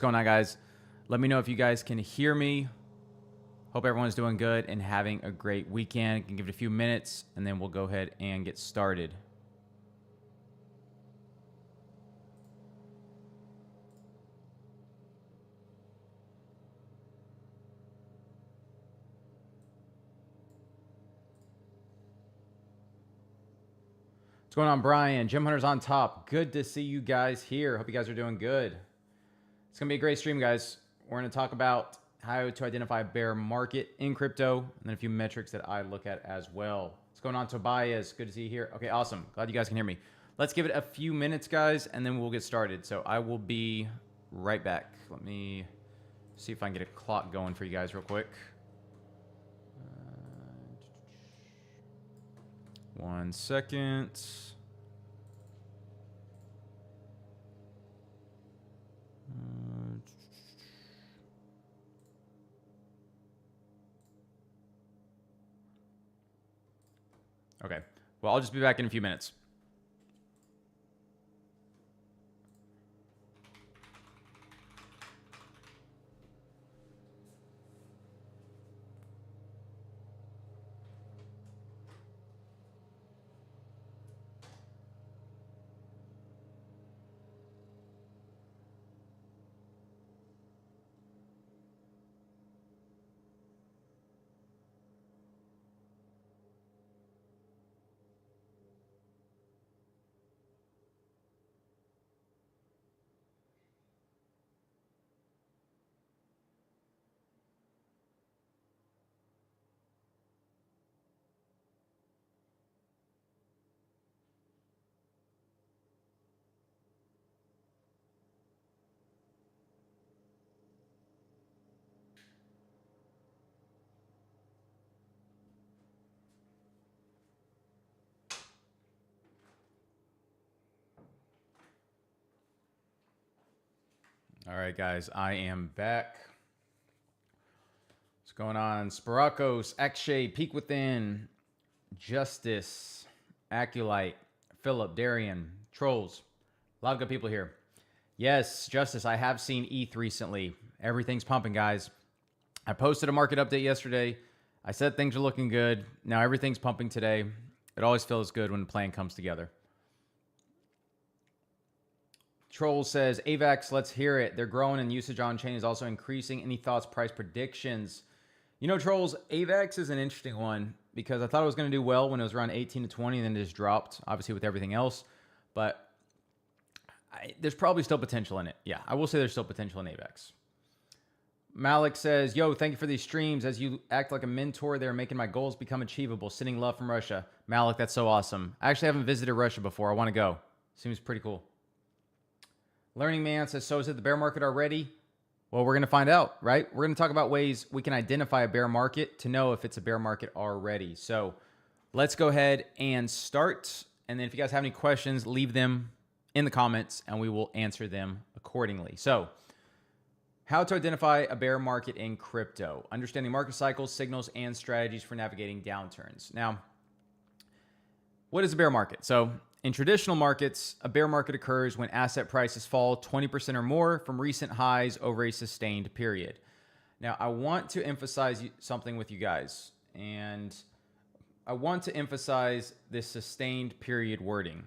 Going on, guys? Let me know if you guys can hear me. Hope everyone's doing good and having a great weekend. You can give it a few minutes and then we'll go ahead and get started. What's going on, Brian? Gym Hunter's on top. Good to see you guys here. Hope you guys are doing good. It's going to be a great stream, guys. We're going to talk about how to identify a bear market in crypto and then a few metrics that I look at as well. What's going on, Tobias? Good to see you here. Okay, awesome. Glad you guys can hear me. Let's give it a few minutes, guys, and then we'll get started. So I will be right back. Let me see if I can get a clock going for you guys real quick. 1 second. Okay. Well, I'll just be back in a few minutes. All right, guys, I am back. What's going on? Sparakos, Akshay, Peak Within, Justice, Aculite, Philip, Darian, Trolls. A lot of good people here. Yes, Justice, I have seen ETH recently. Everything's pumping, guys. I posted a market update yesterday. I said things are looking good. Now everything's pumping today. It always feels good when the plan comes together. Troll says, AVAX, let's hear it. They're growing and usage on chain is also increasing. Any thoughts, price predictions? You know, Trolls, AVAX is an interesting one because I thought it was going to do well when it was around 18 to 20 and then it just dropped, obviously, with everything else. But there's probably still potential in it. Yeah, I will say there's still potential in AVAX. Malik says, yo, thank you for these streams. As you act like a mentor, they're making my goals become achievable. Sending love from Russia. Malik, that's so awesome. I actually haven't visited Russia before. I want to go. Seems pretty cool. Learning Man says, so is it the bear market already? Well, we're going to find out, right? We're going to talk about ways we can identify a bear market to know if it's a bear market already. So let's go ahead and start. And then if you guys have any questions, leave them in the comments and we will answer them accordingly. So how to identify a bear market in crypto, understanding market cycles, signals, and strategies for navigating downturns. Now, what is a bear market? So in traditional markets, a bear market occurs when asset prices fall 20% or more from recent highs over a sustained period. Now, I want to emphasize something with you guys, and I want to emphasize this sustained period wording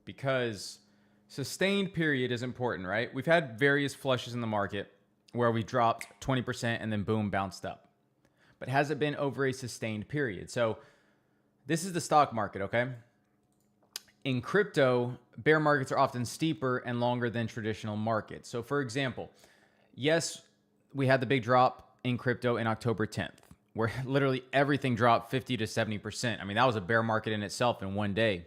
because sustained period is important, right? We've had various flushes in the market where we dropped 20% and then boom, bounced up. But has it been over a sustained period? So this is the stock market, okay? In crypto, bear markets are often steeper and longer than traditional markets. So for example, yes, we had the big drop in crypto in October 10th, where literally everything dropped 50 to 70%. I mean, that was a bear market in itself in one day.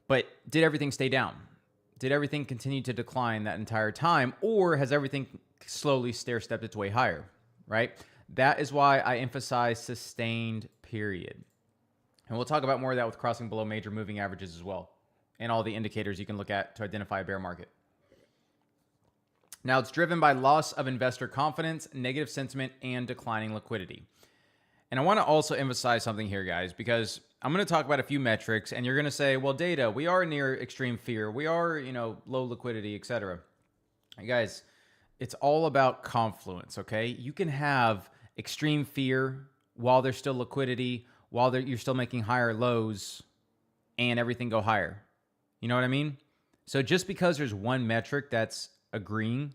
But did everything stay down? Did everything continue to decline that entire time? Or has everything slowly stair-stepped its way higher, right? That is why I emphasize sustained period. And we'll talk about more of that with crossing below major moving averages as well, and all the indicators you can look at to identify a bear market. Now, it's driven by loss of investor confidence, negative sentiment, and declining liquidity. And I want to also emphasize something here, guys, because I'm going to talk about a few metrics, and you're going to say, well, data, we are near extreme fear. We are, low liquidity, etc. Guys, It's all about confluence, okay? You can have extreme fear while there's still liquidity, while you're still making higher lows, and everything go higher. You know what I mean? So just because there's one metric that's agreeing,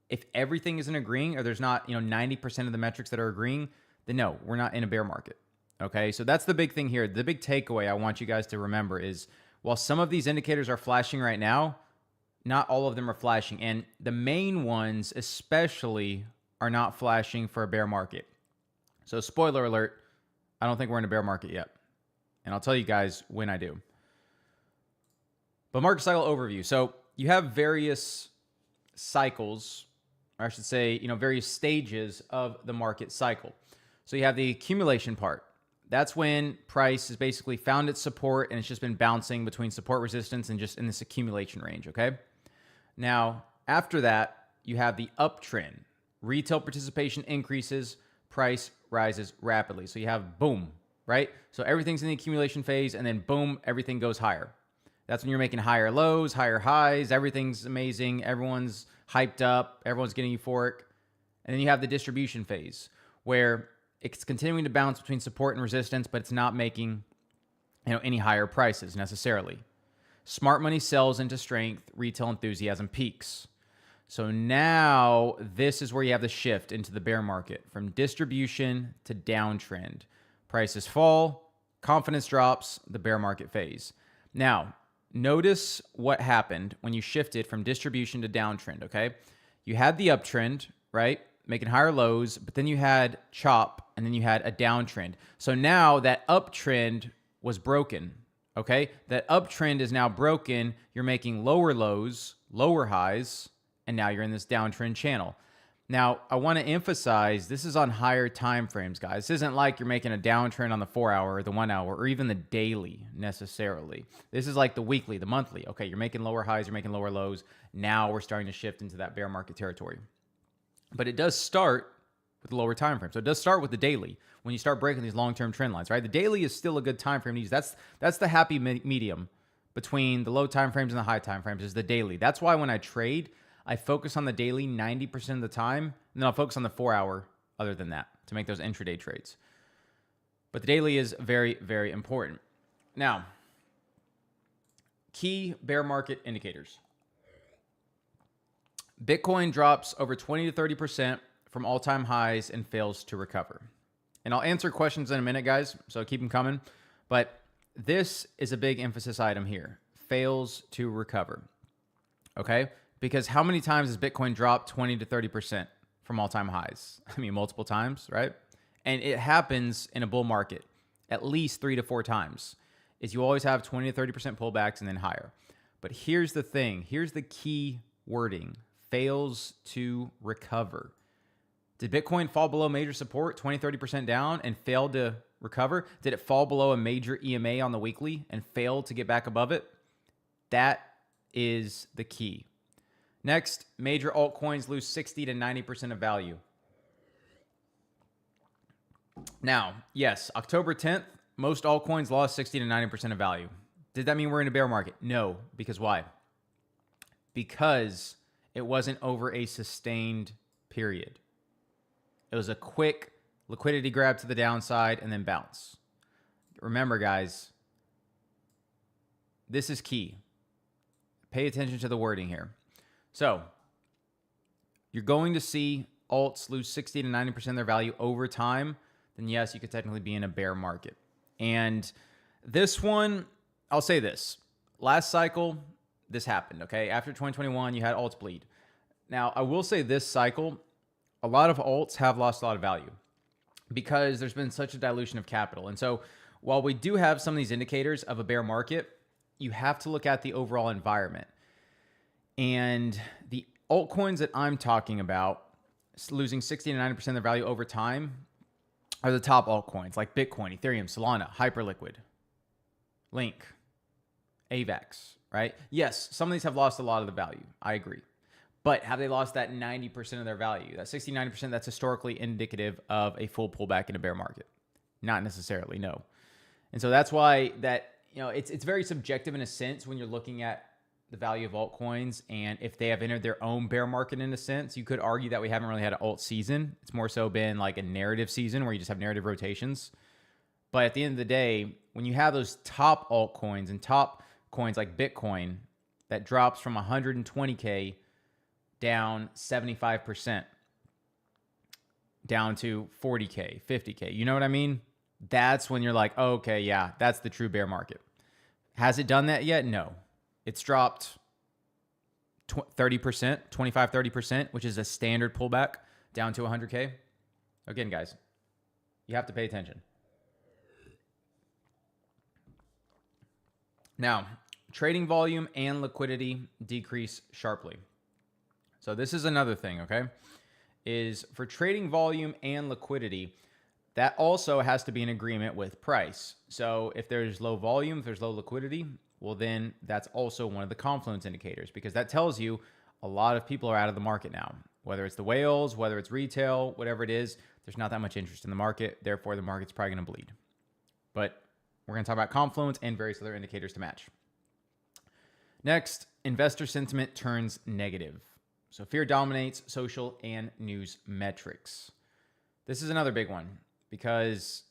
if everything isn't agreeing, or there's not, 90% of the metrics that are agreeing, then no, we're not in a bear market. Okay, so that's the big thing here. The big takeaway I want you guys to remember is while some of these indicators are flashing right now, not all of them are flashing. And the main ones especially are not flashing for a bear market. So spoiler alert, I don't think we're in a bear market yet. And I'll tell you guys when I do. But market cycle overview. So you have various cycles, or I should say, various stages of the market cycle. So you have the accumulation part. That's when price has basically found its support and it's just been bouncing between support resistance and just in this accumulation range, okay? Now, after that, you have the uptrend. Retail participation increases, price rises rapidly. So you have boom, right? So everything's in the accumulation phase and then boom, everything goes higher. That's when you're making higher lows, higher highs, everything's amazing, everyone's hyped up, everyone's getting euphoric. And then you have the distribution phase where it's continuing to bounce between support and resistance, but it's not making any higher prices necessarily. Smart money sells into strength, retail enthusiasm peaks. So now this is where you have the shift into the bear market from distribution to downtrend. Prices fall, confidence drops, the bear market phase. Now, notice what happened when you shifted from distribution to downtrend, okay? You had the uptrend, right? Making higher lows, but then you had chop and then you had a downtrend. So now that uptrend was broken, okay? That uptrend is now broken. You're making lower lows, lower highs, and now you're in this downtrend channel. Now, I want to emphasize this is on higher time frames, guys. This isn't like you're making a downtrend on the 4 hour or the 1 hour or even the daily necessarily. This is like the weekly, the monthly. Okay, you're making lower highs, you're making lower lows. Now we're starting to shift into that bear market territory. But it does start with the lower time frame. So it does start with the daily when you start breaking these long-term trend lines, right? The daily is still a good time frame to use. That's the happy medium between the low time frames and the high time frames is the daily. That's why when I trade, I focus on the daily 90% of the time, and then I'll focus on the 4 hour other than that to make those intraday trades. But the daily is very, very important. Now, key bear market indicators. Bitcoin drops over 20 to 30% from all-time highs and fails to recover. And I'll answer questions in a minute, guys, so keep them coming. But this is a big emphasis item here. Fails to recover, okay? Because how many times has Bitcoin dropped 20 to 30% from all-time highs? I mean, multiple times, right? And it happens in a bull market at least 3 to 4 times. Is you always have 20 to 30% pullbacks and then higher. But here's the thing. Here's the key wording. Fails to recover. Did Bitcoin fall below major support 20, 30% down and fail to recover? Did it fall below a major EMA on the weekly and fail to get back above it? That is the key. Next, major altcoins lose 60 to 90% of value. Now, yes, October 10th, most altcoins lost 60 to 90% of value. Did that mean we're in a bear market? No, because why? Because it wasn't over a sustained period. It was a quick liquidity grab to the downside and then bounce. Remember, guys, this is key. Pay attention to the wording here. So you're going to see alts lose 60 to 90% of their value over time. Then yes, you could technically be in a bear market. And this one, I'll say this. Last cycle, this happened, okay? After 2021, you had alts bleed. Now, I will say this cycle, a lot of alts have lost a lot of value because there's been such a dilution of capital. And so while we do have some of these indicators of a bear market, you have to look at the overall environment. And the altcoins that I'm talking about losing 60 to 90% of their value over time are the top altcoins like Bitcoin, Ethereum, Solana, Hyperliquid, Link, AVAX, right? Yes, some of these have lost a lot of the value. I agree. But have they lost that 90% of their value? That 69%, that's historically indicative of a full pullback in a bear market. Not necessarily, no. And so that's why that, it's very subjective in a sense when you're looking at the value of altcoins and if they have entered their own bear market in a sense. You could argue that we haven't really had an alt season. It's more so been like a narrative season where you just have narrative rotations. But at the end of the day, when you have those top altcoins and top coins like Bitcoin that drops from 120K down 75%, down to 40K, 50K, you know what I mean? That's when you're like, oh, okay, yeah, that's the true bear market. Has it done that yet? No. It's dropped 30%, 25, 30%, which is a standard pullback down to 100K. Again, guys, you have to pay attention. Now, trading volume and liquidity decrease sharply. So this is another thing, okay? Is for trading volume and liquidity, that also has to be in agreement with price. So if there's low volume, if there's low liquidity, well, then that's also one of the confluence indicators, because that tells you a lot of people are out of the market now. Whether it's the whales, whether it's retail, whatever it is, there's not that much interest in the market. Therefore, the market's probably going to bleed. But we're going to talk about confluence and various other indicators to match. Next, investor sentiment turns negative. So fear dominates social and news metrics. This is another big one because,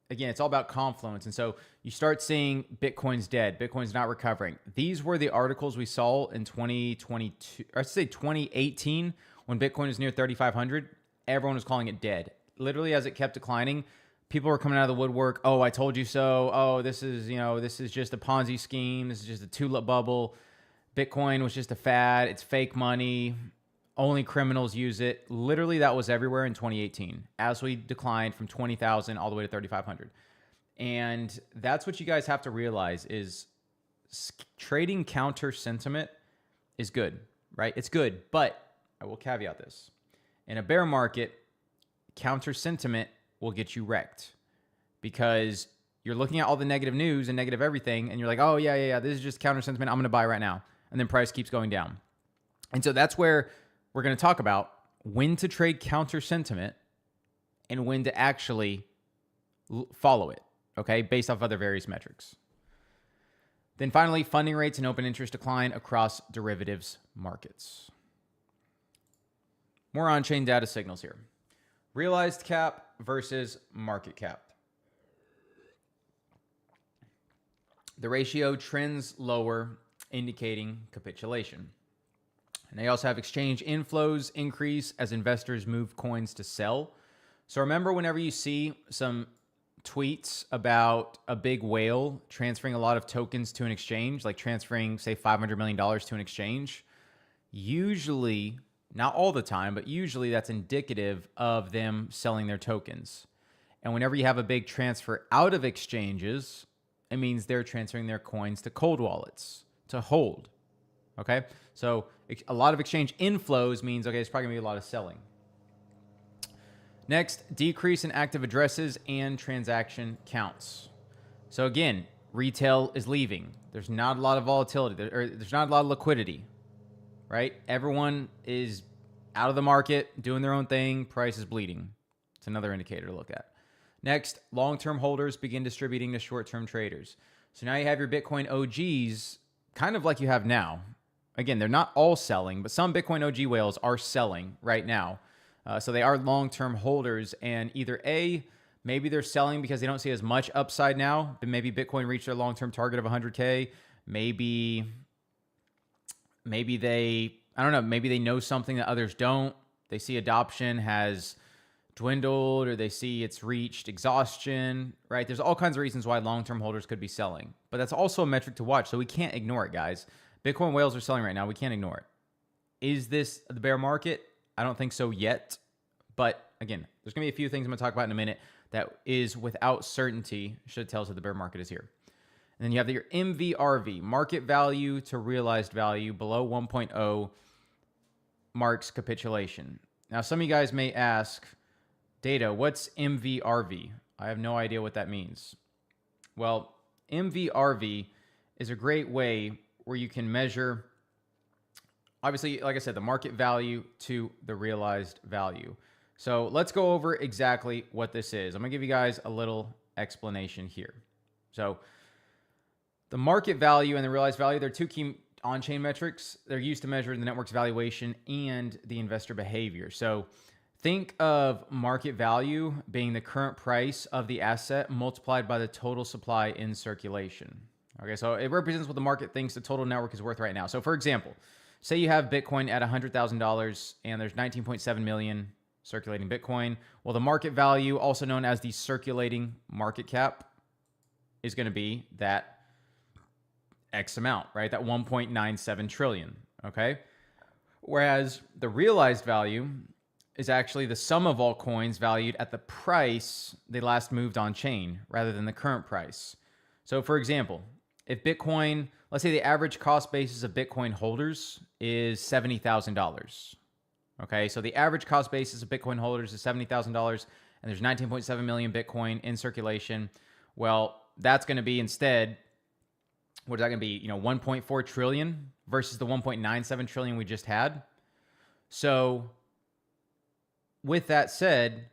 again, it's all about confluence. And so you start seeing Bitcoin's dead, Bitcoin's not recovering. These were the articles we saw in 2022, or I should say 2018, when Bitcoin was near 3,500. Everyone was calling it dead. Literally, as it kept declining, people were coming out of the woodwork. Oh, I told you so. Oh, this is just a Ponzi scheme. This is just a tulip bubble. Bitcoin was just a fad. It's fake money. Only criminals use it. Literally, that was everywhere in 2018 as we declined from 20,000 all the way to 3,500. And that's what you guys have to realize is trading counter sentiment is good, right? It's good, but I will caveat this. In a bear market, counter sentiment will get you wrecked because you're looking at all the negative news and negative everything, and you're like, oh, yeah, this is just counter sentiment. I'm going to buy right now. And then price keeps going down. And so that's where we're going to talk about when to trade counter sentiment and when to actually follow it, okay, based off other various metrics. Then finally, funding rates and open interest decline across derivatives markets. More on-chain data signals here. Realized cap versus market cap. The ratio trends lower, indicating capitulation. And they also have exchange inflows increase as investors move coins to sell. So remember, whenever you see some tweets about a big whale transferring a lot of tokens to an exchange, like transferring, say, $500 million to an exchange, usually, not all the time, but usually that's indicative of them selling their tokens. And whenever you have a big transfer out of exchanges, it means they're transferring their coins to cold wallets to hold. Okay, so a lot of exchange inflows means, okay, it's probably gonna be a lot of selling. Next, decrease in active addresses and transaction counts. So again, retail is leaving. There's not a lot of volatility, there's not a lot of liquidity, right? Everyone is out of the market, doing their own thing, price is bleeding. It's another indicator to look at. Next, long-term holders begin distributing to short-term traders. So now you have your Bitcoin OGs, kind of like you have now. Again, they're not all selling, but some Bitcoin OG whales are selling right now. So they are long-term holders, and either A, maybe they're selling because they don't see as much upside now, but maybe Bitcoin reached their long-term target of 100K. Maybe they, I don't know, maybe they know something that others don't. They see adoption has dwindled, or they see it's reached exhaustion, right? There's all kinds of reasons why long-term holders could be selling, but that's also a metric to watch. So we can't ignore it, guys. Bitcoin whales are selling right now. We can't ignore it. Is this the bear market? I don't think so yet. But again, there's going to be a few things I'm going to talk about in a minute that is without certainty should tell us that the bear market is here. And then you have your MVRV, market value to realized value below 1.0 marks capitulation. Now, some of you guys may ask, Data, what's MVRV? I have no idea what that means. Well, MVRV is a great way where you can measure, obviously, like I said, the market value to the realized value. So let's go over exactly what this is. I'm gonna give you guys a little explanation here. So the market value and the realized value, they're two key on-chain metrics. They're used to measure the network's valuation and the investor behavior. So think of market value being the current price of the asset multiplied by the total supply in circulation. Okay, so it represents what the market thinks the total network is worth right now. So for example, say you have Bitcoin at $100,000 and there's 19.7 million circulating Bitcoin. Well, the market value, also known as the circulating market cap, is going to be that X amount, right? That 1.97 trillion, okay? Whereas the realized value is actually the sum of all coins valued at the price they last moved on chain rather than the current price. So for example, if Bitcoin, let's say the average cost basis of Bitcoin holders is $70,000. Okay, so the average cost basis of Bitcoin holders is $70,000 and there's 19.7 million Bitcoin in circulation. Well, that's going to be instead, what is that going to be? 1.4 trillion versus the 1.97 trillion we just had. So with that said,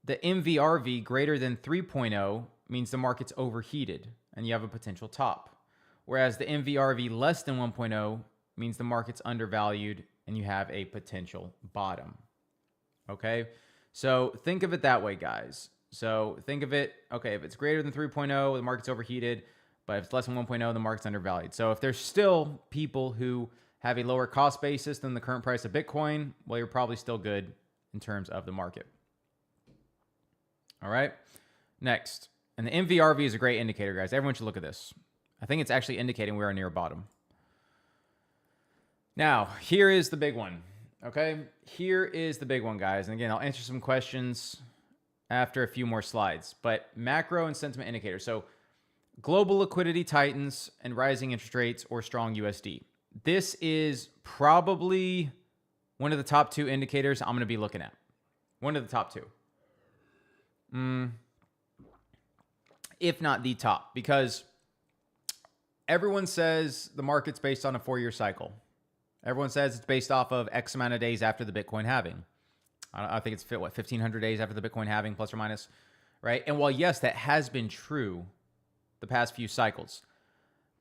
the MVRV greater than 3.0 means the market's overheated and you have a potential top. Whereas the MVRV less than 1.0 means the market's undervalued and you have a potential bottom. Okay? So think of it that way, guys. So think of it, okay, if it's greater than 3.0, the market's overheated, but if it's less than 1.0, the market's undervalued. So if there's still people who have a lower cost basis than the current price of Bitcoin, well, you're probably still good in terms of the market. All right, next. And the MVRV is a great indicator, guys. Everyone should look at this. I think it's actually indicating we are near a bottom. Now, here is the big one, okay? Here is the big one, guys. And again, I'll answer some questions after a few more slides. But macro and sentiment indicators. So global liquidity tightens and rising interest rates or strong USD. This is probably one of the top two indicators I'm going to be looking at. One of the top two. If not the top, because everyone says the market's based on a 4-year cycle. Everyone says it's based off of X amount of days after the Bitcoin halving. I think it's 1,500 days after the Bitcoin halving, plus or minus, right? And while yes, that has been true the past few cycles,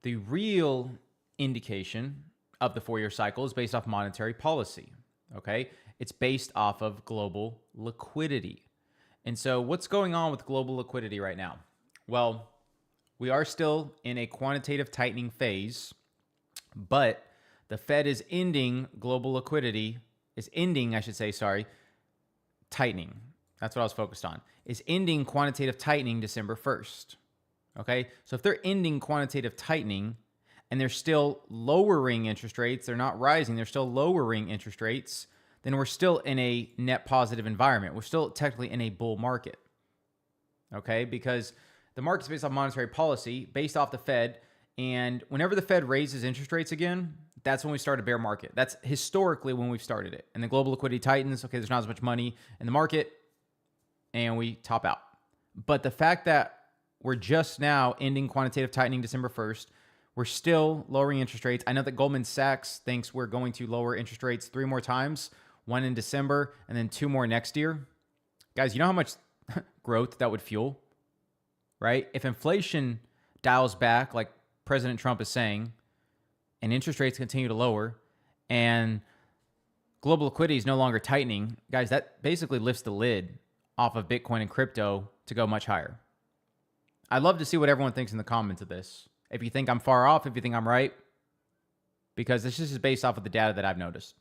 the real indication of the 4-year cycle is based off monetary policy, okay? It's based off of global liquidity. And so what's going on with global liquidity right now? Well, we are still in a quantitative tightening phase, but the Fed is ending global liquidity, tightening. That's what I was focused on. Is ending quantitative tightening December 1st. Okay? So if they're ending quantitative tightening and they're still lowering interest rates, they're not rising, they're still lowering interest rates, then we're still in a net positive environment. We're still technically in a bull market. Okay? Because the market's based off monetary policy, based off the Fed, and whenever the Fed raises interest rates again, that's when we start a bear market. That's historically when we've started it. And the global liquidity tightens. Okay, there's not as much money in the market, and we top out. But the fact that we're just now ending quantitative tightening December 1st, we're still lowering interest rates. I know that Goldman Sachs thinks we're going to lower interest rates 3 more times, 1 in December, and then 2 more next year. Guys, you know how much growth that would fuel, right? If inflation dials back, like President Trump is saying, and interest rates continue to lower, and global liquidity is no longer tightening, guys, that basically lifts the lid off of Bitcoin and crypto to go much higher. I'd love to see what everyone thinks in the comments of this. If you think I'm far off, if you think I'm right, because this is based off of the data that I've noticed.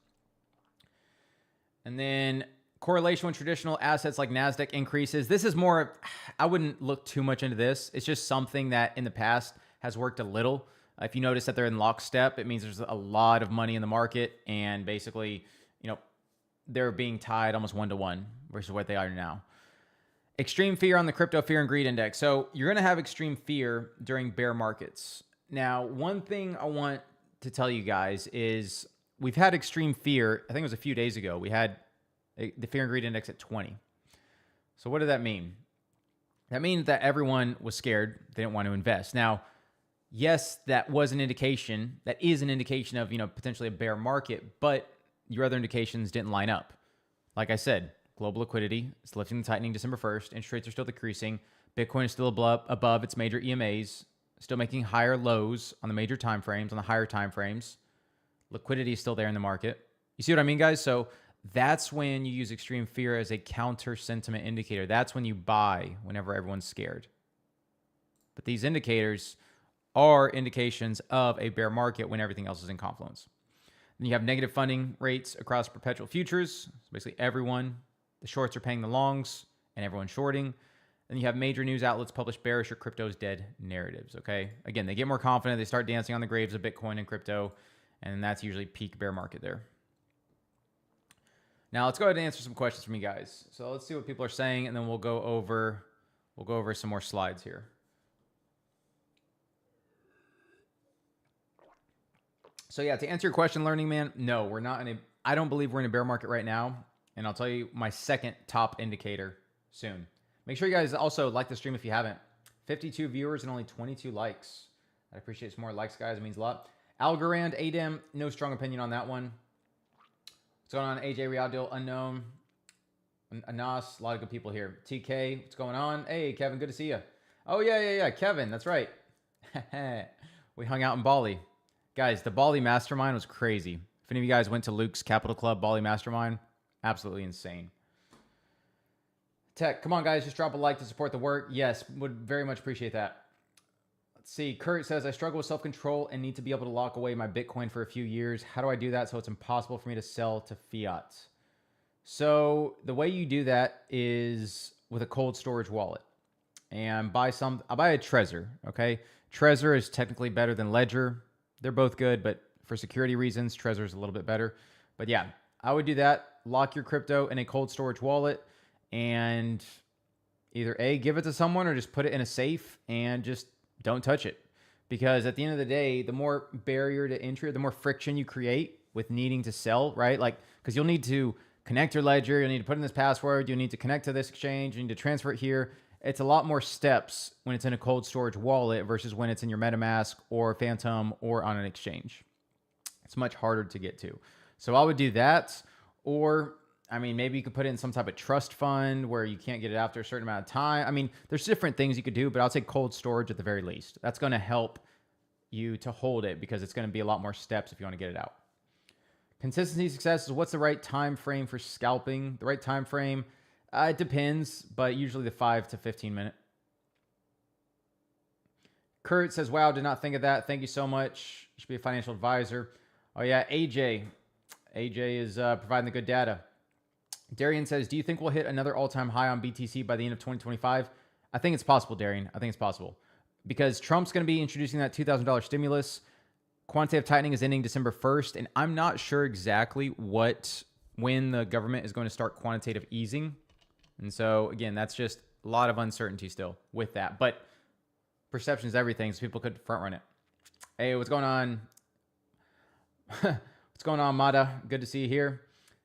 And then correlation with traditional assets like NASDAQ increases. This is more, I wouldn't look too much into this. It's just something that in the past has worked a little. If you notice that they're in lockstep, it means there's a lot of money in the market, and basically, they're being tied almost 1-to-1 versus what they are now. Extreme fear on the crypto fear and greed index. So you're going to have extreme fear during bear markets. Now, one thing I want to tell you guys is we've had extreme fear. I think it was a few days ago. We had the fear and greed index at 20. So what did that mean? That means that everyone was scared. They didn't want to invest. Now, yes, that was an indication. That is an indication of, potentially a bear market, but your other indications didn't line up. Like I said, global liquidity is lifting and tightening December 1st. Interest rates are still decreasing. Bitcoin is still above its major EMAs. still making higher lows on the major time frames, on the higher time frames. Liquidity is still there in the market. You see what I mean, guys? So that's when you use extreme fear as a counter sentiment indicator. That's when you buy whenever everyone's scared. But these indicators are indications of a bear market when everything else is in confluence. Then you have negative funding rates across perpetual futures. So basically everyone, the shorts are paying the longs and everyone's shorting. Then you have major news outlets publish bearish or crypto's dead narratives, okay? Again, they get more confident. They start dancing on the graves of Bitcoin and crypto, and that's usually peak bear market there. Now, let's go ahead and answer some questions from you guys. So let's see what people are saying, and then we'll go over some more slides here. So yeah, to answer your question, Learning Man, no, we're not in a, I don't believe we're in a bear market right now. And I'll tell you my second top indicator soon. Make sure you guys also like the stream if you haven't. 52 viewers and only 22 likes. I appreciate some more likes, guys. It means a lot. Algorand, Adem, no strong opinion on that one. What's going on? AJ Riadil, Unknown. Anas, a lot of good people here. TK, what's going on? Hey, Kevin, good to see you. Oh, yeah, Kevin, that's right. We hung out in Bali. Guys, the Bali Mastermind was crazy. If any of you guys went to Luke's Capital Club Bali Mastermind, absolutely insane. Tech, come on, guys, just drop a like to support the work. Yes, would very much appreciate that. Let's see. Kurt says, I struggle with self-control and need to be able to lock away my Bitcoin for a few years. How do I do that so it's impossible for me to sell to fiat? So the way you do that is with a cold storage wallet. And I'll buy a Trezor, okay? Trezor is technically better than Ledger. They're both good, but for security reasons, Trezor is a little bit better. But yeah, I would do that. Lock your crypto in a cold storage wallet and either A, give it to someone or just put it in a safe and just don't touch it. Because at the end of the day, the more barrier to entry, the more friction you create with needing to sell, right? Like, because you'll need to connect your ledger, you'll need to put in this password, you'll need to connect to this exchange, you need to transfer it here. It's a lot more steps when it's in a cold storage wallet versus when it's in your MetaMask or Phantom or on an exchange. It's much harder to get to. So I would do that. Or, I mean, maybe you could put it in some type of trust fund where you can't get it after a certain amount of time. I mean, there's different things you could do, but I'll say cold storage at the very least. That's going to help you to hold it because it's going to be a lot more steps if you want to get it out. Consistency success is what's the right time frame for scalping? The right time frame, it depends, but usually the 5 to 15 minute. Kurt says, wow, did not think of that. Thank you so much. You should be a financial advisor. Oh yeah, AJ. AJ is providing the good data. Darian says, do you think we'll hit another all-time high on BTC by the end of 2025? I think it's possible, Darian. I think it's possible. Because Trump's going to be introducing that $2,000 stimulus. Quantitative tightening is ending December 1st, and I'm not sure exactly when the government is going to start quantitative easing. And so, again, that's just a lot of uncertainty still with that. But perception is everything, so people could front run it. Hey, what's going on? What's going on, Mada? Good to see you here.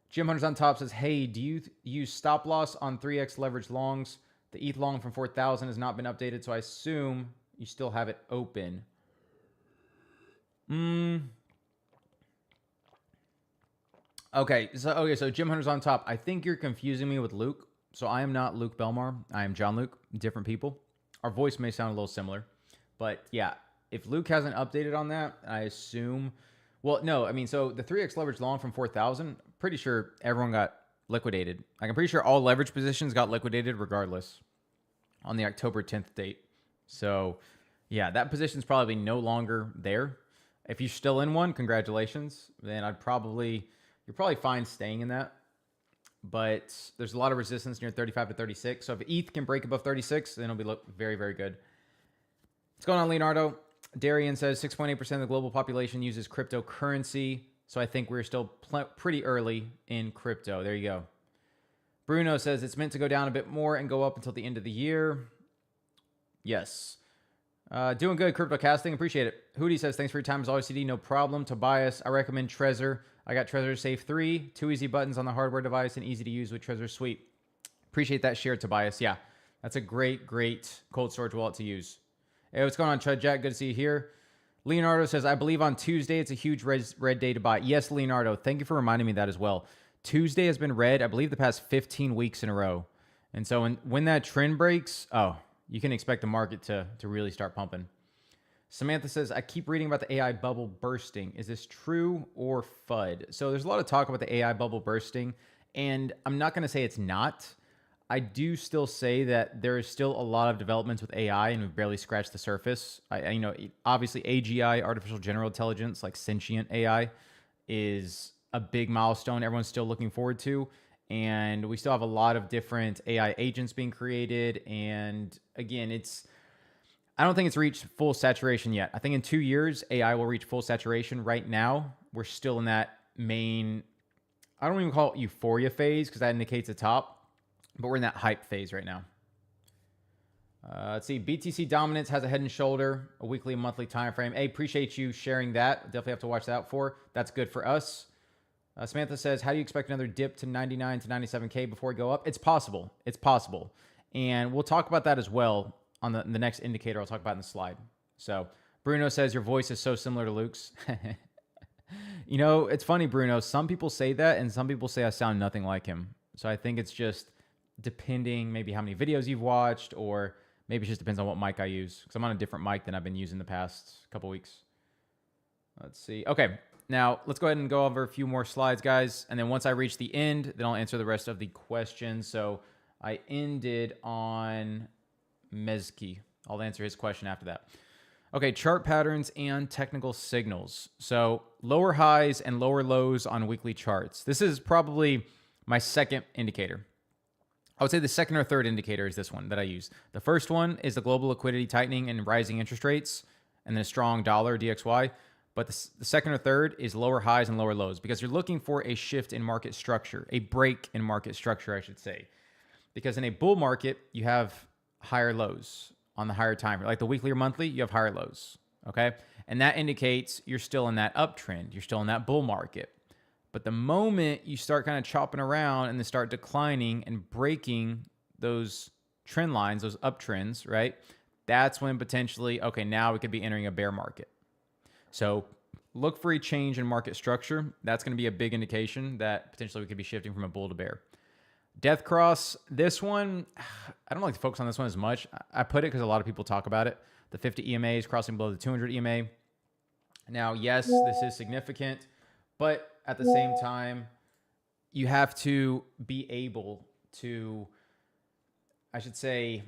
Jim Hunter's on top says, hey, do you use stop loss on 3x leverage longs? The ETH long from 4,000 has not been updated, so I assume you still have it open. Okay, so Jim Hunter's on top. I think you're confusing me with Luke. So I am not Luke Belmar. I am John Luke. Different people. Our voice may sound a little similar. But yeah, if Luke hasn't updated on that, I assume... Well, no, I mean, so the 3x leverage long from 4,000, pretty sure everyone got liquidated. Like, I'm pretty sure all leverage positions got liquidated regardless on the October 10th date. So yeah, that position's probably no longer there. If you're still in one, congratulations. Then you're probably fine staying in that. But there's a lot of resistance near 35 to 36. So if ETH can break above 36, then it'll be look very, very good. What's going on, Leonardo? Darian says 6.8% of the global population uses cryptocurrency. So I think we're still pretty early in crypto. There you go. Bruno says it's meant to go down a bit more and go up until the end of the year. Yes. Doing good, crypto casting. Appreciate it. Hootie says, thanks for your time as always, CD. No problem. Tobias, I recommend Trezor. I got Trezor Safe 3. 2 easy buttons on the hardware device and easy to use with Trezor Suite. Appreciate that share, Tobias. Yeah, that's a great, great cold storage wallet to use. Hey, what's going on, Chud Jack? Good to see you here. Leonardo says, I believe on Tuesday it's a huge red day to buy. Yes, Leonardo. Thank you for reminding me that as well. Tuesday has been red, I believe, the past 15 weeks in a row. And so when that trend breaks, you can expect the market to really start pumping. Samantha says, I keep reading about the AI bubble bursting. Is this true or FUD? So there's a lot of talk about the AI bubble bursting, and I'm not going to say it's not. I do still say that there is still a lot of developments with AI, and we've barely scratched the surface. Obviously AGI, artificial general intelligence, like sentient AI, is a big milestone everyone's still looking forward to. And we still have a lot of different AI agents being created. And again, I don't think it's reached full saturation yet. I think in 2 years, AI will reach full saturation. Right now, we're still in that main, I don't even call it euphoria phase because that indicates the top, but we're in that hype phase right now. Let's see. BTC dominance has a head and shoulder, a weekly and monthly time frame. Hey, appreciate you sharing that. Definitely have to watch that out for. That's good for us. Samantha says, how do you expect another dip to 99 to 97K before we go up? It's possible. It's possible. And we'll talk about that as well on the next indicator I'll talk about in the slide. So Bruno says, your voice is so similar to Luke's. It's funny, Bruno. Some people say that, and some people say I sound nothing like him. So I think it's just depending maybe how many videos you've watched, or maybe it just depends on what mic I use, because I'm on a different mic than I've been using the past couple weeks. Let's see. Okay. Now, let's go ahead and go over a few more slides, guys. And then once I reach the end, then I'll answer the rest of the questions. So I ended on Mezki. I'll answer his question after that. Okay, chart patterns and technical signals. So lower highs and lower lows on weekly charts. This is probably my second indicator. I would say the second or third indicator is this one that I use. The first one is the global liquidity tightening and rising interest rates, and then a strong dollar, DXY. But the second or third is lower highs and lower lows, because you're looking for a shift in market structure, a break in market structure, I should say. Because in a bull market, you have higher lows on the higher time. Like the weekly or monthly, you have higher lows, okay? And that indicates you're still in that uptrend. You're still in that bull market. But the moment you start kind of chopping around and then start declining and breaking those trend lines, those uptrends, right? That's when potentially, okay, now we could be entering a bear market. So look for a change in market structure. That's going to be a big indication that potentially we could be shifting from a bull to bear. Death cross, this one, I don't like to focus on this one as much. I put it because a lot of people talk about it. The 50 EMA is crossing below the 200 EMA. Now, yes, this is significant, but at the same time, you have to be able to, I should say,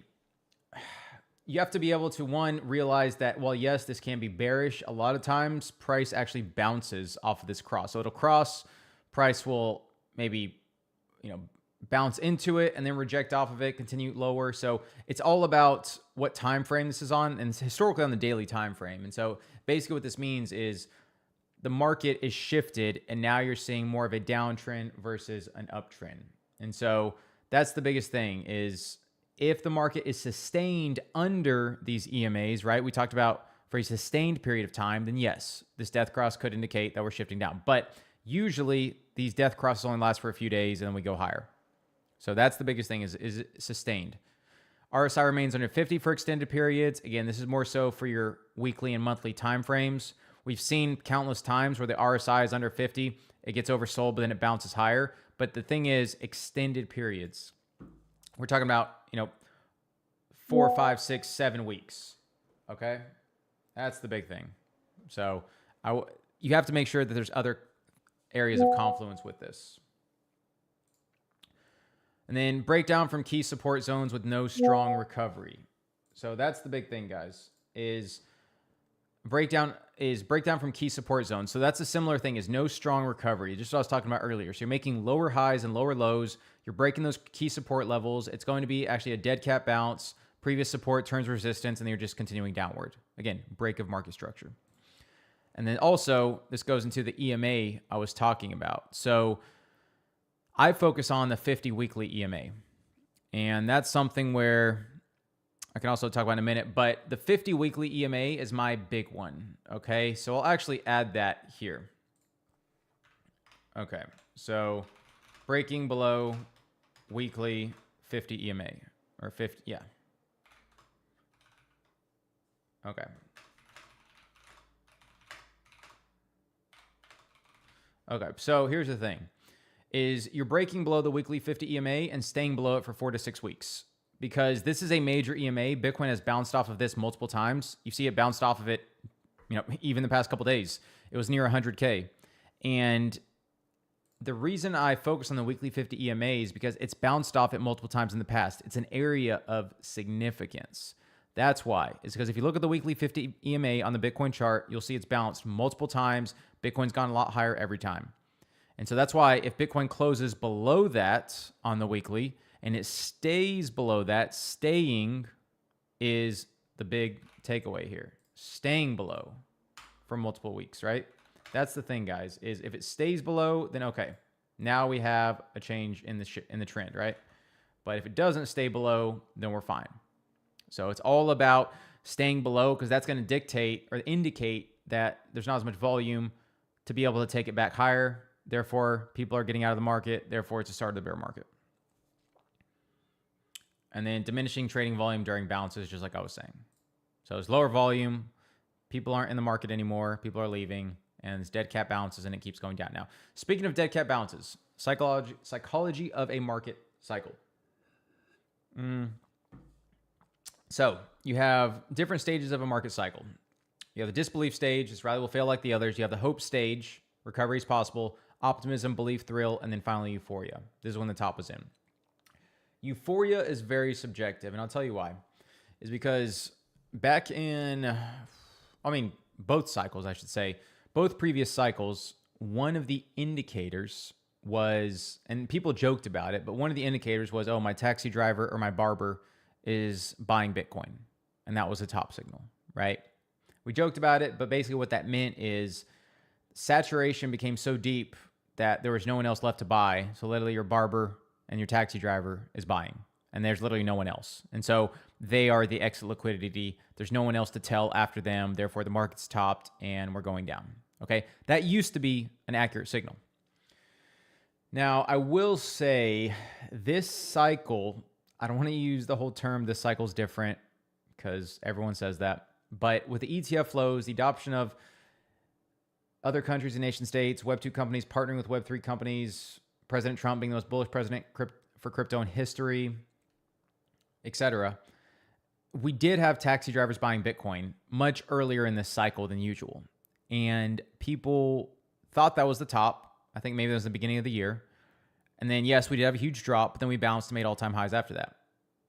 you have to be able to, one, realize that, well, yes, this can be bearish. A lot of times, price actually bounces off of this cross. So it'll cross, price will maybe, bounce into it and then reject off of it, continue lower. So it's all about what time frame this is on, and it's historically on the daily time frame. And so basically what this means is the market is shifted, and now you're seeing more of a downtrend versus an uptrend. And so that's the biggest thing, is if the market is sustained under these EMAs, right? We talked about for a sustained period of time, then yes, this death cross could indicate that we're shifting down. But usually these death crosses only last for a few days and then we go higher. So that's the biggest thing, is it sustained. RSI remains under 50 for extended periods. Again, this is more so for your weekly and monthly time frames. We've seen countless times where the RSI is under 50, it gets oversold, but then it bounces higher. But the thing is, extended periods. We're talking about, 4, 5, 6, 7 weeks. Okay? That's the big thing. So you have to make sure that there's other areas of confluence with this. And then breakdown from key support zones with no strong recovery. So that's the big thing, guys, is breakdown from key support zones. So that's a similar thing, is no strong recovery. Just what I was talking about earlier. So you're making lower highs and lower lows. You're breaking those key support levels. It's going to be actually a dead cat bounce. Previous support turns resistance, and then you're just continuing downward. Again, break of market structure. And then also, this goes into the EMA I was talking about. So I focus on the 50 weekly EMA. And that's something where I can also talk about in a minute, but the 50 weekly EMA is my big one. Okay, so I'll actually add that here. Okay, so breaking below weekly 50 EMA, or 50, yeah. Okay. Okay, so here's the thing, is you're breaking below the weekly 50 EMA and staying below it for 4 to 6 weeks. because this is a major EMA. Bitcoin has bounced off of this multiple times. You see it bounced off of it, even the past couple of days. It was near 100K. And the reason I focus on the weekly 50 EMA is because it's bounced off it multiple times in the past. It's an area of significance. That's why. It's because if you look at the weekly 50 EMA on the Bitcoin chart, you'll see it's bounced multiple times. Bitcoin's gone a lot higher every time. And so that's why if Bitcoin closes below that on the weekly and it stays below that, staying is the big takeaway here. Staying below for multiple weeks, right? That's the thing, guys, is if it stays below, then okay, now we have a change in the trend, right? But if it doesn't stay below, then we're fine. So it's all about staying below, because that's going to dictate or indicate that there's not as much volume to be able to take it back higher. Therefore, people are getting out of the market. Therefore, it's a start of the bear market. And then diminishing trading volume during bounces, just like I was saying. So it's lower volume. People aren't in the market anymore. People are leaving. And it's dead cat bounces, and it keeps going down. Now, speaking of dead cat bounces, psychology of a market cycle. So you have different stages of a market cycle. You have the disbelief stage. This rally will fail like the others. You have the hope stage. Recovery is possible. Optimism, belief, thrill, and then finally euphoria. This is when the top is in. Euphoria is very subjective, and I'll tell you why. Is because back in, both cycles, I should say, both previous cycles, one of the indicators was, and people joked about it, but one of the indicators was, oh, my taxi driver or my barber is buying Bitcoin. And that was a top signal, right? We joked about it, but basically what that meant is saturation became so deep that there was no one else left to buy. So literally your barber and your taxi driver is buying, and there's literally no one else. And so they are the exit liquidity. There's no one else to tell after them. Therefore, the market's topped and we're going down. Okay. That used to be an accurate signal. Now, I will say this cycle, I don't want to use the whole term, this cycle's different, because everyone says that. But with the ETF flows, the adoption of other countries and nation states, Web2 companies partnering with Web3 companies, President Trump being the most bullish president for crypto in history, etc. We did have taxi drivers buying Bitcoin much earlier in this cycle than usual. And people thought that was the top. I think maybe it was the beginning of the year. And then, yes, we did have a huge drop, but then we bounced and made all-time highs after that,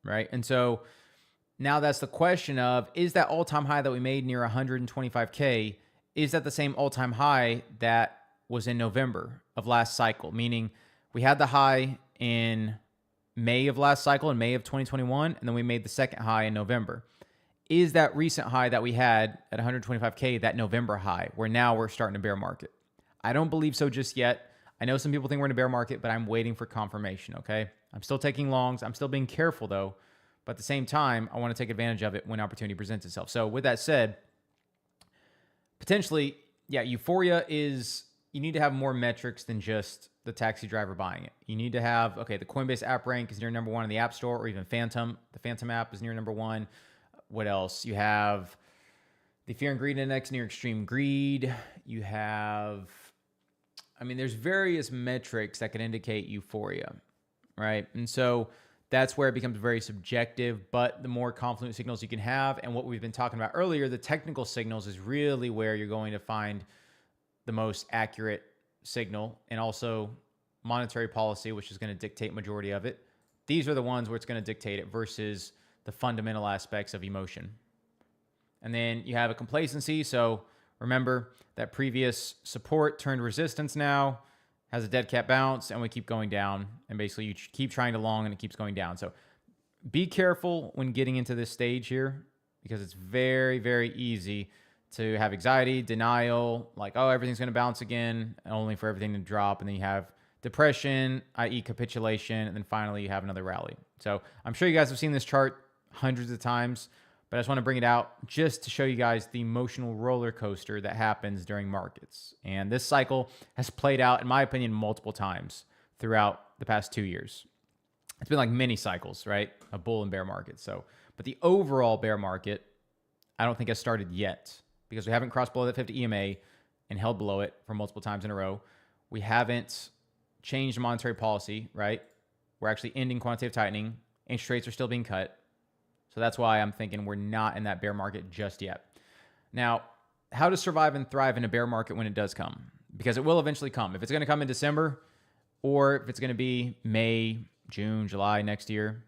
right? And so now that's the question of, is that all-time high that we made near 125K, is that the same all-time high that was in November of last cycle? Meaning we had the high in May of last cycle, in May of 2021, and then we made the second high in November. Is that recent high that we had at 125K that November high, where now we're starting a bear market? I don't believe so just yet. I know some people think we're in a bear market, but I'm waiting for confirmation, okay? I'm still taking longs. I'm still being careful, though. But at the same time, I want to take advantage of it when opportunity presents itself. So with that said, potentially, yeah, euphoria is, you need to have more metrics than just the taxi driver buying it. You need to have, okay, the Coinbase app rank is near number one in the App Store, or even Phantom. The Phantom app is near number one. What else? You have the Fear and Greed Index near extreme greed. You have, there's various metrics that can indicate euphoria, right? And so that's where it becomes very subjective, but the more confluent signals you can have, and what we've been talking about earlier, the technical signals is really where you're going to find the most accurate signal, and also monetary policy, which is going to dictate majority of it. These are the ones where it's going to dictate it versus the fundamental aspects of emotion. And then you have a complacency. So remember that previous support turned resistance now, has a dead cat bounce, and we keep going down. And basically you keep trying to long and it keeps going down. So be careful when getting into this stage here, because it's very, very easy to have anxiety, denial, like, oh, everything's going to bounce again, only for everything to drop. And then you have depression, i.e. capitulation. And then finally you have another rally. So I'm sure you guys have seen this chart hundreds of times, but I just want to bring it out just to show you guys the emotional roller coaster that happens during markets. And this cycle has played out, in my opinion, multiple times throughout the past 2 years. It's been like mini cycles, right? A bull and bear market. So, but the overall bear market, I don't think has started yet, because we haven't crossed below that 50 EMA and held below it for multiple times in a row. We haven't changed monetary policy, right? We're actually ending quantitative tightening, Interest rates are still being cut. So that's why I'm thinking we're not in that bear market just yet. Now, how to survive and thrive in a bear market when it does come, because it will eventually come. If it's going to come in December, or if it's going to be May, June, July next year,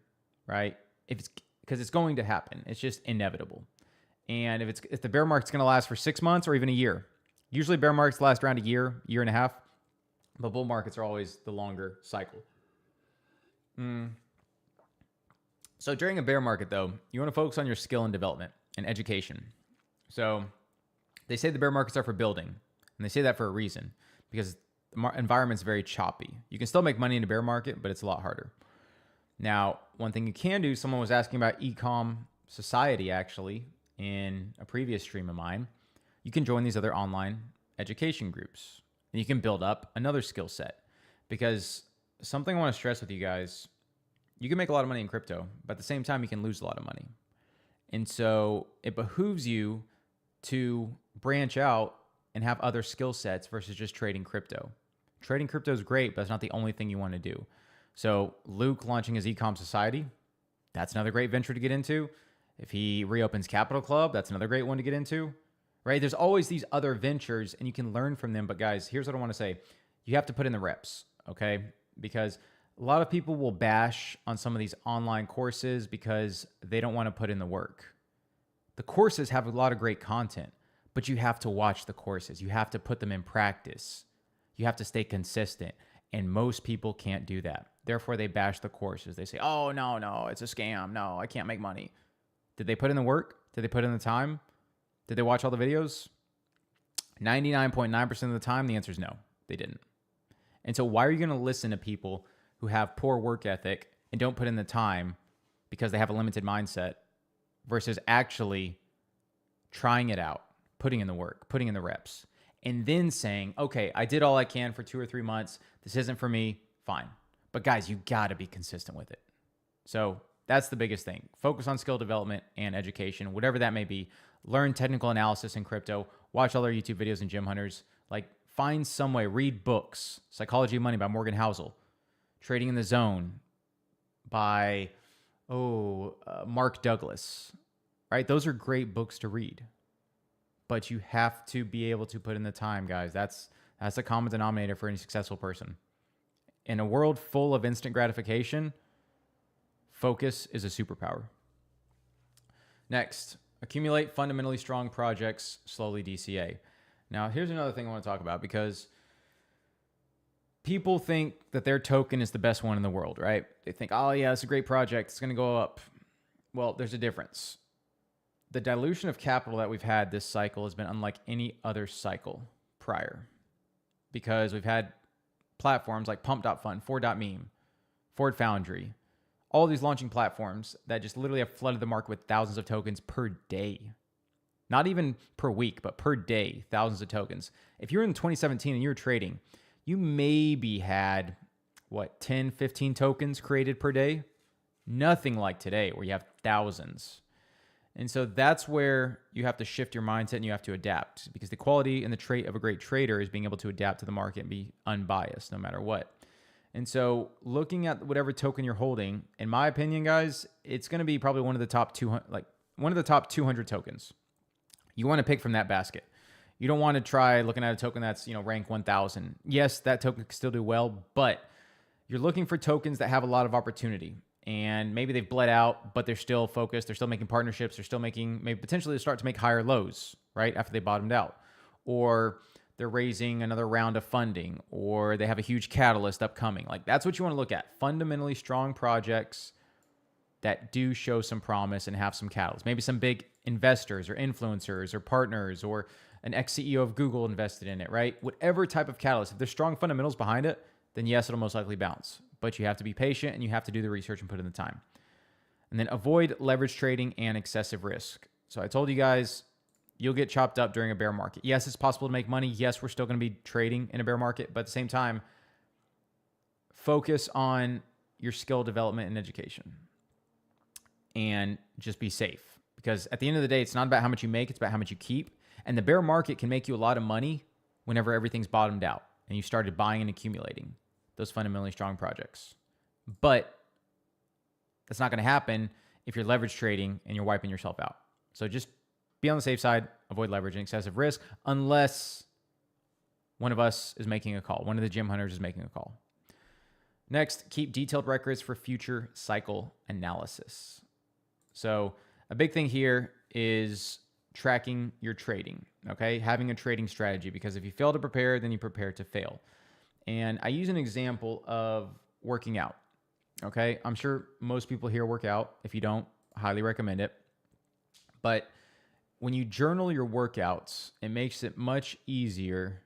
right? Because it's going to happen. It's just inevitable. And if the bear market's going to last for 6 months or even a year, usually bear markets last around a year and a half, but bull markets are always the longer cycle. So during a bear market, though, you want to focus on your skill and development and education. So they say the bear markets are for building, and they say that for a reason, because the environment's very choppy. You can still make money in a bear market, but it's a lot harder. Now, one thing you can do, someone was asking about Ecom Society, actually, in a previous stream of mine. You can join these other online education groups, and you can build up another skill set. Because something I want to stress with you guys, you can make a lot of money in crypto, but at the same time, you can lose a lot of money. And so it behooves you to branch out and have other skill sets versus just trading crypto. Trading crypto is great, but it's not the only thing you want to do. So Luke launching his Ecom Society, that's another great venture to get into. If he reopens Capital Club, that's another great one to get into, right? There's always these other ventures and you can learn from them. But guys, here's what I want to say. You have to put in the reps, okay? Because a lot of people will bash on some of these online courses because they don't want to put in the work. The courses have a lot of great content, but you have to watch the courses. You have to put them in practice. You have to stay consistent. And most people can't do that. Therefore, they bash the courses. They say, oh, no, it's a scam. No, I can't make money. Did they put in the work? Did they put in the time? Did they watch all the videos? 99.9% of the time, the answer is no, they didn't. And so why are you going to listen to people who have poor work ethic and don't put in the time because they have a limited mindset versus actually trying it out, putting in the work, putting in the reps, and then saying, okay, I did all I can for 2 or 3 months. This isn't for me. Fine. But guys, you got to be consistent with it. So that's the biggest thing. Focus on skill development and education, whatever that may be. Learn technical analysis in crypto. Watch all our YouTube videos and Gym Hunters. Like, find some way. Read books. Psychology of Money by Morgan Housel. Trading in the Zone by Mark Douglas. Right? Those are great books to read. But you have to be able to put in the time, guys. That's a common denominator for any successful person. In a world full of instant gratification, focus is a superpower. Next, accumulate fundamentally strong projects, slowly DCA. Now, here's another thing I want to talk about, because people think that their token is the best one in the world, right? They think, oh yeah, it's a great project. It's going to go up. Well, there's a difference. The dilution of capital that we've had this cycle has been unlike any other cycle prior, because we've had platforms like Pump.Fund, Ford.meme, Ford Foundry, all these launching platforms that just literally have flooded the market with thousands of tokens per day. Not even per week, but per day, thousands of tokens. If you're in 2017 and you're trading, you maybe had, 10, 15 tokens created per day? Nothing like today where you have thousands. And so that's where you have to shift your mindset and you have to adapt, because the quality and the trait of a great trader is being able to adapt to the market and be unbiased no matter what. And so looking at whatever token you're holding, in my opinion, guys, it's going to be probably one of the top 200 tokens. You want to pick from that basket. You don't want to try looking at a token that's, rank 1,000. Yes, that token can still do well, but you're looking for tokens that have a lot of opportunity. And maybe they've bled out, but they're still focused. They're still making partnerships. They're still maybe potentially start to make higher lows, right? After they bottomed out. Or they're raising another round of funding, or they have a huge catalyst upcoming. Like, that's what you want to look at. Fundamentally strong projects that do show some promise and have some catalyst. Maybe some big investors or influencers or partners, or an ex-CEO of Google invested in it, right? Whatever type of catalyst. If there's strong fundamentals behind it, then yes, it'll most likely bounce. But you have to be patient and you have to do the research and put in the time. And then avoid leverage trading and excessive risk. So I told you guys, you'll get chopped up during a bear market. Yes, it's possible to make money. Yes, we're still going to be trading in a bear market. But at the same time, focus on your skill development and education. And just be safe. Because at the end of the day, it's not about how much you make. It's about how much you keep. And the bear market can make you a lot of money whenever everything's bottomed out and you started buying and accumulating those fundamentally strong projects. But That's not going to happen if you're leverage trading and you're wiping yourself out. So just be on the safe side, avoid leverage and excessive risk, unless one of us is making a call. One of the gym hunters is making a call. Next, keep detailed records for future cycle analysis. So a big thing here is tracking your trading, okay? Having a trading strategy, because if you fail to prepare, then you prepare to fail. And I use an example of working out, okay? I'm sure most people here work out. If you don't, I highly recommend it. But when you journal your workouts, it makes it much easier,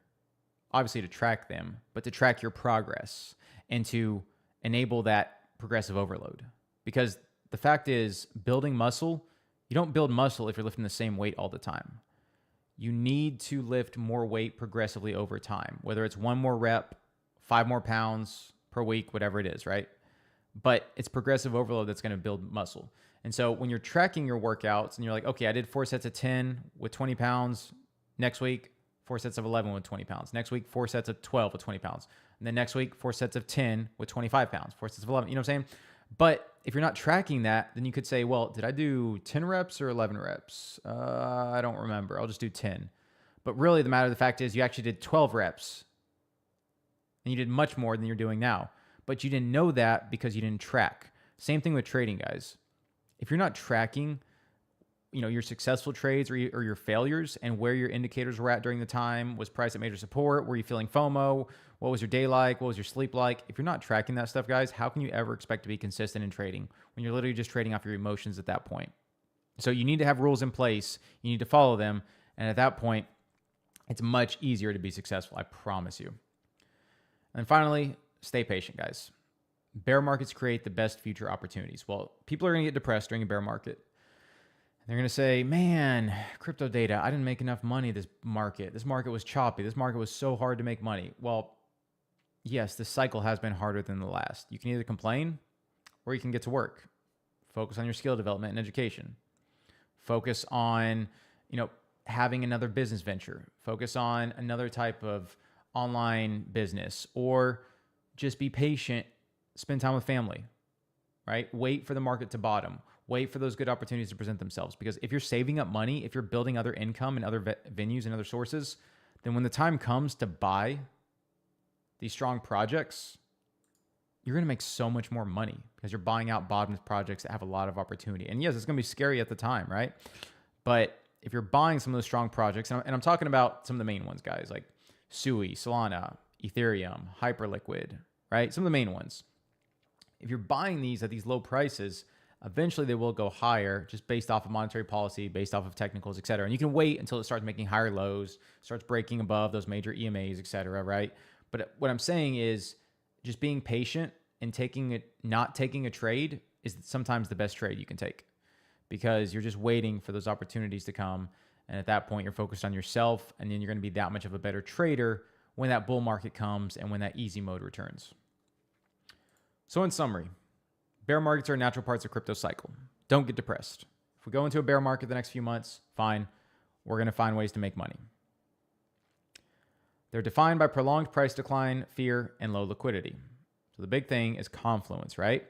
obviously, to track them, but to track your progress and to enable that progressive overload. Because the fact is, building muscle, you don't build muscle if you're lifting the same weight all the time. You need to lift more weight progressively over time, whether it's 1 more rep, 5 more pounds per week, whatever it is, right? But it's progressive overload that's going to build muscle. And so when you're tracking your workouts and you're like, okay, I did 4 sets of 10 with 20 pounds. Next week, 4 sets of 11 with 20 pounds. Next week, 4 sets of 12 with 20 pounds. And then next week, 4 sets of 10 with 25 pounds. 4 sets of 11, you know what I'm saying? But if you're not tracking that, then you could say, well, did I do 10 reps or 11 reps? I don't remember. I'll just do 10. But really, the matter of the fact is you actually did 12 reps. And you did much more than you're doing now. But you didn't know that because you didn't track. Same thing with trading, guys. If you're not tracking, your successful trades or your failures and where your indicators were at during the time, was price at major support? Were you feeling FOMO? What was your day like? What was your sleep like? If you're not tracking that stuff, guys, how can you ever expect to be consistent in trading when you're literally just trading off your emotions at that point? So you need to have rules in place. You need to follow them. And at that point, it's much easier to be successful. I promise you. And finally, stay patient, guys. Bear markets create the best future opportunities. Well, people are going to get depressed during a bear market. They're going to say, man, CryptoData, I didn't make enough money this market. This market was choppy. This market was so hard to make money. Well, yes, this cycle has been harder than the last. You can either complain or you can get to work. Focus on your skill development and education. Focus on, having another business venture. Focus on another type of online business, or just be patient, spend time with family, right? Wait for the market to bottom. Wait for those good opportunities to present themselves. Because if you're saving up money, if you're building other income and other venues and other sources, then when the time comes to buy these strong projects, you're going to make so much more money because you're buying out bottom projects that have a lot of opportunity. And yes, it's going to be scary at the time, right? But if you're buying some of those strong projects, and I'm talking about some of the main ones, guys, like Sui, Solana, Ethereum, Hyperliquid, right? Some of the main ones. If you're buying these at these low prices, eventually they will go higher just based off of monetary policy, based off of technicals, et cetera. And you can wait until it starts making higher lows, starts breaking above those major EMAs, et cetera, right? But what I'm saying is just being patient and not taking a trade is sometimes the best trade you can take, because you're just waiting for those opportunities to come. And at that point, you're focused on yourself, and then you're going to be that much of a better trader when that bull market comes and when that easy mode returns. So in summary, bear markets are natural parts of crypto cycle. Don't get depressed. If we go into a bear market the next few months, fine. We're going to find ways to make money. They're defined by prolonged price decline, fear, and low liquidity. So the big thing is confluence, right?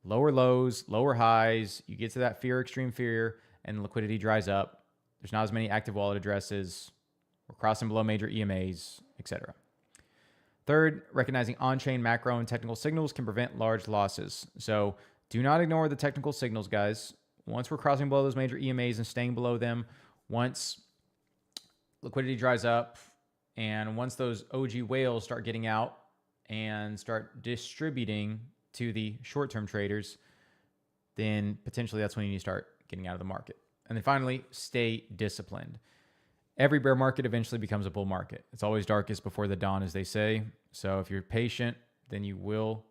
Lower lows, lower highs. You get to that extreme fear, and liquidity dries up. There's not as many active wallet addresses. We're crossing below major EMAs, etc. Third, recognizing on-chain macro and technical signals can prevent large losses. So do not ignore the technical signals, guys. Once we're crossing below those major EMAs and staying below them, once liquidity dries up, and once those OG whales start getting out and start distributing to the short-term traders, then potentially that's when you need to start getting out of the market. And then finally, stay disciplined. Every bear market eventually becomes a bull market. It's always darkest before the dawn, as they say. So if you're patient, then you will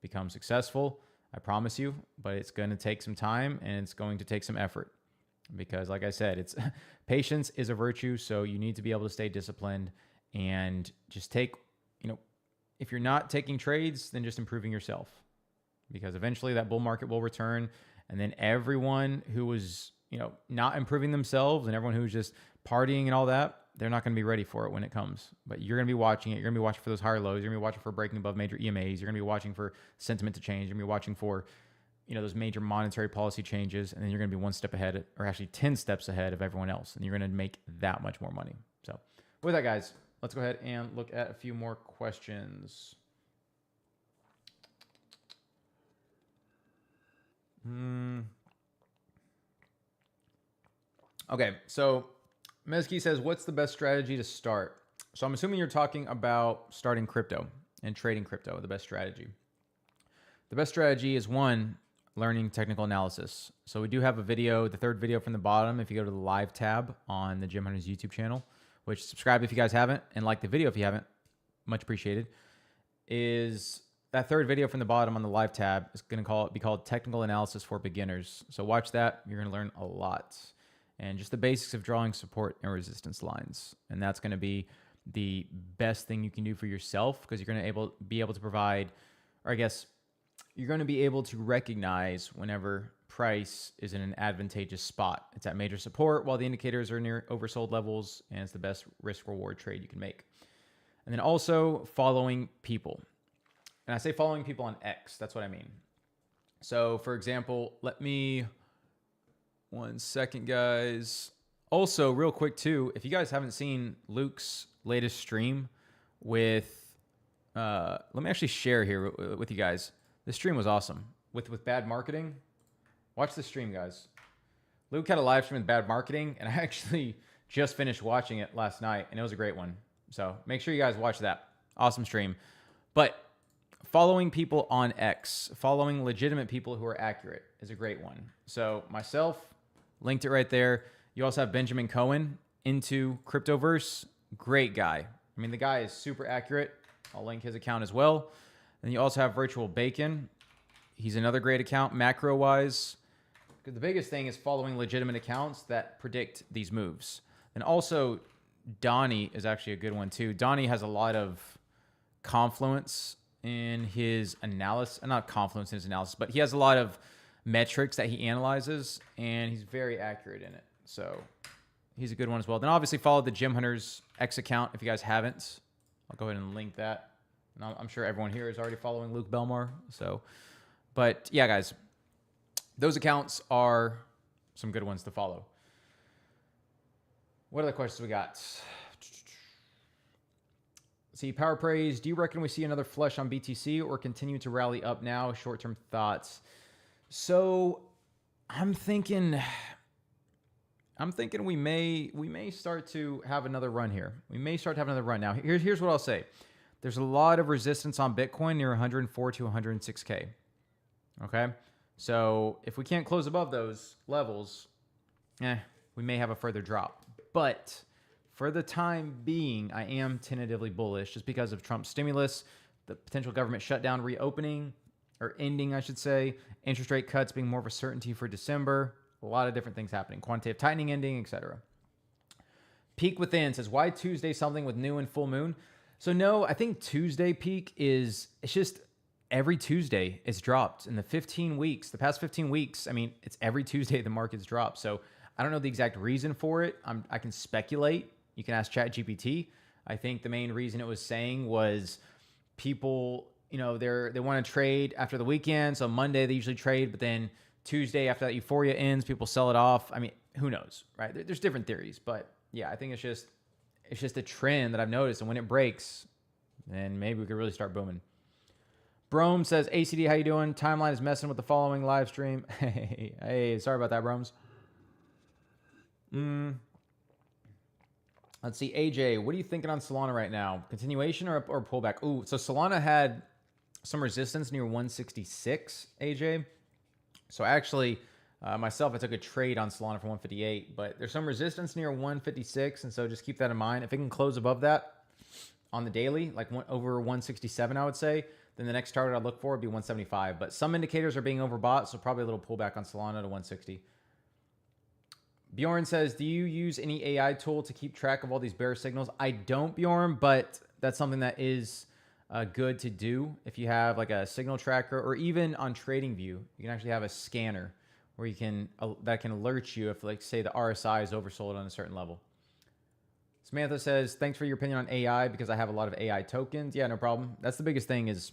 become successful. I promise you, but it's going to take some time and it's going to take some effort, because like I said, patience is a virtue. So you need to be able to stay disciplined and just take, if you're not taking trades, then just improving yourself, because eventually that bull market will return. And then everyone who was, not improving themselves and everyone who's just partying and all that, they're not going to be ready for it when it comes. But you're going to be watching it. You're going to be watching for those higher lows. You're going to be watching for breaking above major EMAs. You're going to be watching for sentiment to change. You're going to be watching for those major monetary policy changes, and then you're going to be one step ahead, or actually 10 steps ahead of everyone else, and you're going to make that much more money. So with that, guys, let's go ahead and look at a few more questions. Okay, so Mezki says, what's the best strategy to start? So I'm assuming you're talking about starting crypto and trading crypto, the best strategy. The best strategy is, one, learning technical analysis. So we do have a video, the third video from the bottom, if you go to the live tab on the Jim Hunters YouTube channel, which subscribe if you guys haven't, and like the video if you haven't, much appreciated, is that third video from the bottom on the live tab is going to be called Technical Analysis for Beginners. So watch that. You're going to learn a lot. And just the basics of drawing support and resistance lines. And that's going to be the best thing you can do for yourself, because you're going to be able to provide, or I guess you're going to be able to recognize whenever price is in an advantageous spot. It's at major support while the indicators are near oversold levels, and it's the best risk reward trade you can make. And then also following people. And I say following people on X, that's what I mean. So for example, one second, guys. Also, real quick too, if you guys haven't seen Luke's latest stream with, let me actually share here with you guys. This stream was awesome with bad marketing. Watch the stream, guys. Luke had a live stream with bad marketing, and I actually just finished watching it last night, and it was a great one. So make sure you guys watch that. Awesome stream. But following people on X, following legitimate people who are accurate is a great one. So myself, linked it right there. You also have Benjamin Cohen into Cryptoverse. Great guy. I mean, the guy is super accurate. I'll link his account as well. And you also have Virtual Bacon. He's another great account, macro-wise. The biggest thing is following legitimate accounts that predict these moves. And also, Donnie is actually a good one too. Donnie has a lot of confluence in his analysis. Not confluence in his analysis, but he has a lot of metrics that he analyzes, and he's very accurate in it. So he's a good one as well. Then obviously follow the Jim Hunters X account if you guys haven't. I'll go ahead and link that. And I'm sure everyone here is already following Luke Belmar. So, but yeah, guys, those accounts are some good ones to follow. What other questions we got? See, Power Praise, do you reckon we see another flush on BTC or continue to rally up now? Short-term thoughts. So I'm thinking we may start to have another run here. We may start to have another run. Now, here's what I'll say. There's a lot of resistance on Bitcoin near 104 to 106K. Okay? So if we can't close above those levels, we may have a further drop. But for the time being, I am tentatively bullish just because of Trump's stimulus, the potential government shutdown reopening, or ending, I should say, interest rate cuts being more of a certainty for December, a lot of different things happening, quantitative tightening ending, etc. Peak Within says, why Tuesday something with new and full moon? So no, I think Tuesday peak it's just every Tuesday it's dropped in the past 15 weeks. I mean, it's every Tuesday the market's dropped. So I don't know the exact reason for it. I can speculate. You can ask ChatGPT. I think the main reason it was saying was people, they want to trade after the weekend. So Monday they usually trade, but then Tuesday after that euphoria ends, people sell it off. I mean, who knows, right? There's different theories, but yeah, I think it's just a trend that I've noticed. And when it breaks, then maybe we could really start booming. Brome says, ACD, how you doing? Timeline is messing with the following live stream. Hey, sorry about that, Bromes. Let's see, AJ, what are you thinking on Solana right now? Continuation or pullback? Ooh, so Solana had some resistance near 166, AJ. So actually, myself, I took a trade on Solana for 158, but there's some resistance near 156, and so just keep that in mind. If it can close above that on the daily, like over 167, I would say, then the next target I'd look for would be 175. But some indicators are being overbought, so probably a little pullback on Solana to 160. Bjorn says, do you use any AI tool to keep track of all these bear signals? I don't, Bjorn, but that's something that is good to do. If you have like a signal tracker, or even on TradingView, you can actually have a scanner where you can that can alert you if, like, say the RSI is oversold on a certain level. Samantha says, thanks for your opinion on AI because I have a lot of AI tokens. Yeah, no problem. That's the biggest thing is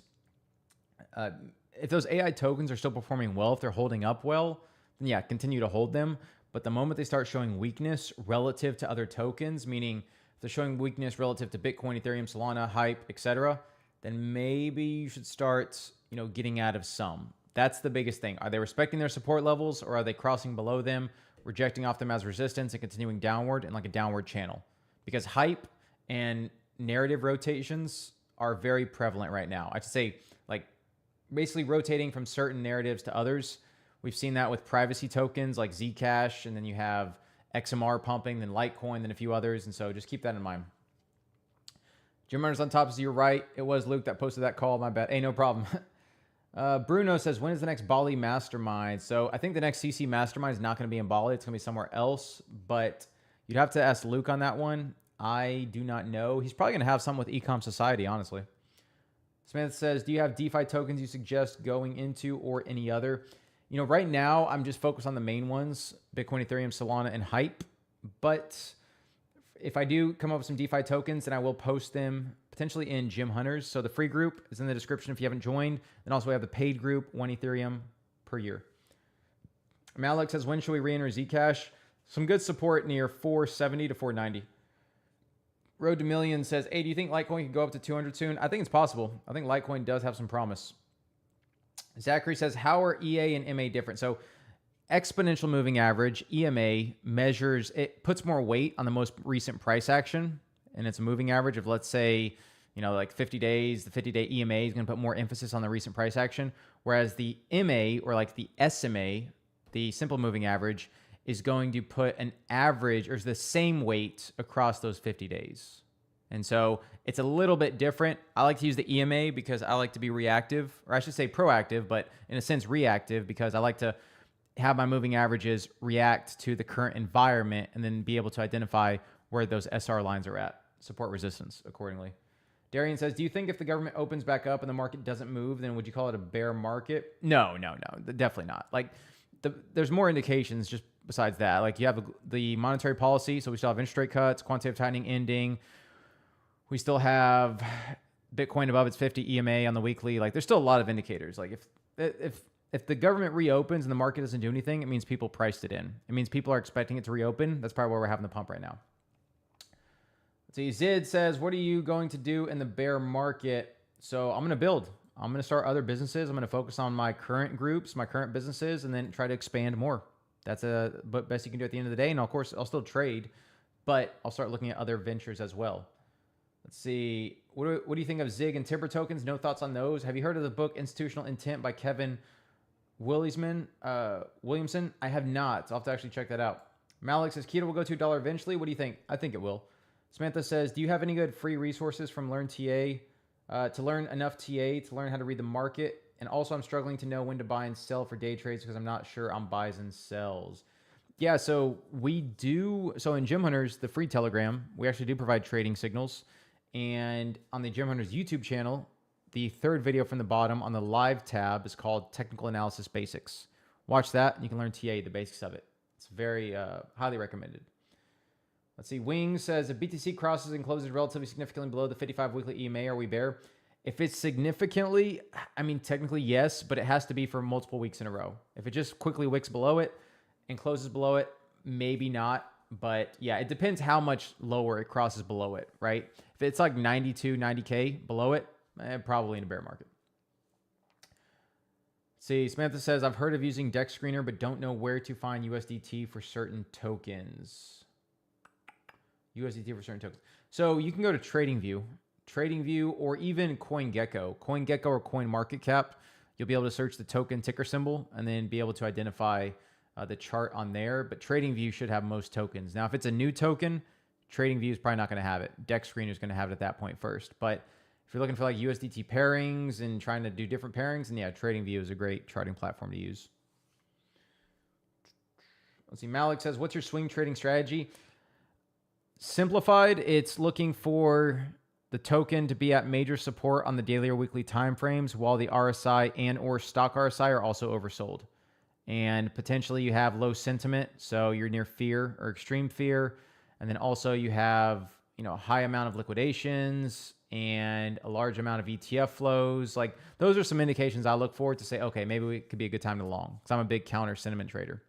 if those AI tokens are still performing well, if they're holding up well, then yeah, continue to hold them. But the moment they start showing weakness relative to other tokens, meaning if they're showing weakness relative to Bitcoin, Ethereum, Solana, Hype, etc., then maybe you should start, getting out of some. That's the biggest thing. Are they respecting their support levels, or are they crossing below them, rejecting off them as resistance and continuing downward in like a downward channel? Because hype and narrative rotations are very prevalent right now. I should say, like, basically rotating from certain narratives to others. We've seen that with privacy tokens like Zcash, and then you have XMR pumping, then Litecoin, then a few others. And so just keep that in mind. Jim Runners on top is you're right. It was Luke that posted that call. My bad. Hey, no problem. Bruno says, when is the next Bali mastermind? So I think the next CC mastermind is not going to be in Bali. It's going to be somewhere else, but you'd have to ask Luke on that one. I do not know. He's probably going to have some with Ecom Society, honestly. Samantha says, do you have DeFi tokens you suggest going into or any other? Right now I'm just focused on the main ones, Bitcoin, Ethereum, Solana, and Hype. But if I do come up with some DeFi tokens, then I will post them potentially in Jim Hunters. So the free group is in the description if you haven't joined. And also we have the paid group, 1 Ethereum per year. Malik says, when should we re-enter Zcash? Some good support near 470 to 490. Road to Million says, hey, do you think Litecoin can go up to 200 soon? I think it's possible. I think Litecoin does have some promise. Zachary says, how are EA and MA different? So exponential moving average, EMA, measures, it puts more weight on the most recent price action. And it's a moving average of, let's say, like 50 days. The 50-day EMA is going to put more emphasis on the recent price action. Whereas the MA, or like the SMA, the simple moving average, is going to put an average or the same weight across those 50 days. And so it's a little bit different. I like to use the EMA because I like to be reactive, or I should say proactive, but in a sense reactive, because I like to have my moving averages react to the current environment and then be able to identify where those SR lines are at, support resistance accordingly. Darian says, do you think if the government opens back up and the market doesn't move, then would you call it a bear market? No, definitely not. Like there's more indications just besides that. Like you have the monetary policy. So we still have interest rate cuts, quantitative tightening ending. We still have Bitcoin above its 50 EMA on the weekly. Like there's still a lot of indicators. Like if the government reopens and the market doesn't do anything, it means people priced it in. It means people are expecting it to reopen. That's probably where we're having the pump right now. Let's see. Zid says, what are you going to do in the bear market? So I'm going to build. I'm going to start other businesses. I'm going to focus on my current groups, my current businesses, and then try to expand more. That's the best you can do at the end of the day. And of course, I'll still trade, but I'll start looking at other ventures as well. Let's see. What do you think of Zig and Timber tokens? No thoughts on those. Have you heard of the book Institutional Intent by Kevin Williamson? I have not. So I'll have to actually check that out. Malik says, Keto will go to $1 eventually. What do you think? I think it will. Samantha says, do you have any good free resources from Learn TA to learn enough TA to learn how to read the market? And also, I'm struggling to know when to buy and sell for day trades because I'm not sure on buys and sells. Yeah, so we do. So in Jim Hunters, the free Telegram, we actually do provide trading signals. And on the Jim Hunters YouTube channel, the third video from the bottom on the live tab is called Technical Analysis Basics. Watch that, and you can learn TA, the basics of it. It's very highly recommended. Let's see. Wing says, if BTC crosses and closes relatively significantly below the 55 weekly EMA, are we bear? If it's significantly, I mean, technically yes, but it has to be for multiple weeks in a row. If it just quickly wicks below it and closes below it, maybe not. But yeah, it depends how much lower it crosses below it, right? If it's like 92, 90K below it, probably in a bear market. See, Samantha says, I've heard of using Dex Screener, but don't know where to find USDT for certain tokens. USDT for certain tokens. So you can go to TradingView, or even CoinGecko. CoinGecko or CoinMarketCap. You'll be able to search the token ticker symbol and then be able to identify the chart on there. But TradingView should have most tokens. Now, if it's a new token, TradingView is probably not going to have it. Dex Screener is going to have it at that point first. But if you're looking for like USDT pairings and trying to do different pairings, then yeah, TradingView is a great charting platform to use. Let's see. Malik says, what's your swing trading strategy? Simplified, it's looking for the token to be at major support on the daily or weekly time frames, while the RSI and or stock RSI are also oversold. And potentially you have low sentiment, so you're near fear or extreme fear. And then also you have, a high amount of liquidations and a large amount of ETF flows. Like those are some indications I look for to say, okay, maybe it could be a good time to long, because I'm a big counter sentiment trader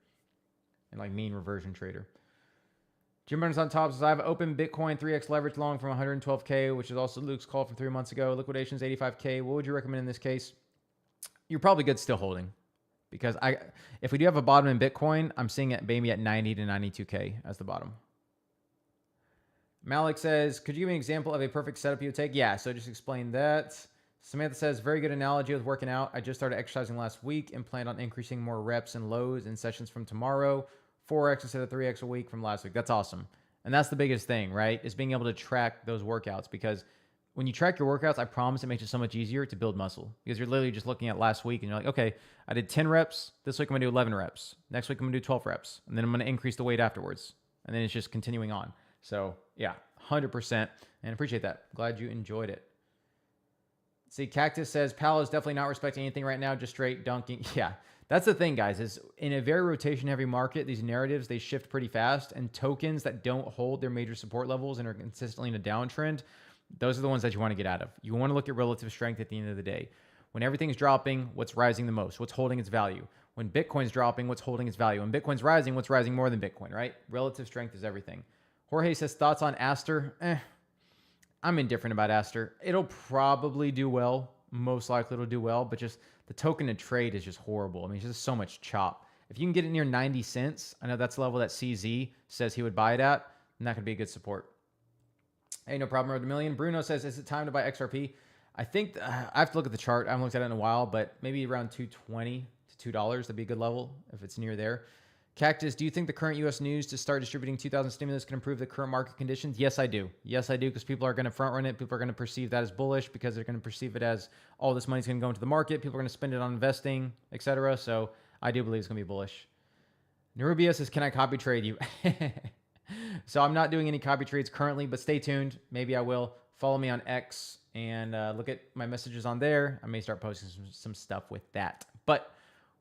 and like mean reversion trader. Jim Burns on top says, I have open Bitcoin 3x leverage long from 112K, which is also Luke's call from 3 months ago. Liquidation is 85K. What would you recommend in this case? You're probably good still holding, because if we do have a bottom in Bitcoin, I'm seeing it maybe at 90 to 92K as the bottom. Malik says, could you give me an example of a perfect setup you would take? Yeah, so just explain that. Samantha says, very good analogy with working out. I just started exercising last week and planned on increasing more reps and loads in sessions from tomorrow. 4x instead of 3x a week from last week. That's awesome. And that's the biggest thing, right? Is being able to track those workouts, because when you track your workouts, I promise it makes it so much easier to build muscle, because you're literally just looking at last week and you're like, okay, I did 10 reps. This week I'm going to do 11 reps. Next week I'm going to do 12 reps. And then I'm going to increase the weight afterwards. And then it's just continuing on. So yeah, 100%. And appreciate that. Glad you enjoyed it. See, Cactus says, Pal is definitely not respecting anything right now, just straight dunking. Yeah. That's the thing, guys, is in a very rotation-heavy market, these narratives, they shift pretty fast, and tokens that don't hold their major support levels and are consistently in a downtrend, those are the ones that you want to get out of. You want to look at relative strength at the end of the day. When everything's dropping, what's rising the most? What's holding its value? When Bitcoin's dropping, what's holding its value? When Bitcoin's rising, what's rising more than Bitcoin, right? Relative strength is everything. Jorge says, thoughts on Aster? I'm indifferent about Aster. It'll probably do well. Most likely it'll do well, but just the token to trade is just horrible. I mean, it's just so much chop. If you can get it near 90 cents, I know that's the level that CZ says he would buy it at, and that could be a good support. Hey, no problem, Road to Million. Bruno says, is it time to buy XRP? I think I have to look at the chart. I haven't looked at it in a while, but maybe around 220 to $2. That'd be a good level if it's near there. Cactus, do you think the current U.S. news to start distributing 2,000 stimulus can improve the current market conditions? Yes, I do. Yes, I do, because people are going to front run it. People are going to perceive that as bullish, because they're going to perceive it as all this money's going to go into the market. People are going to spend it on investing, etc. So I do believe it's going to be bullish. Nerubia says, can I copy trade you? So I'm not doing any copy trades currently, but stay tuned. Maybe I will. Follow me on X and look at my messages on there. I may start posting some stuff with that. But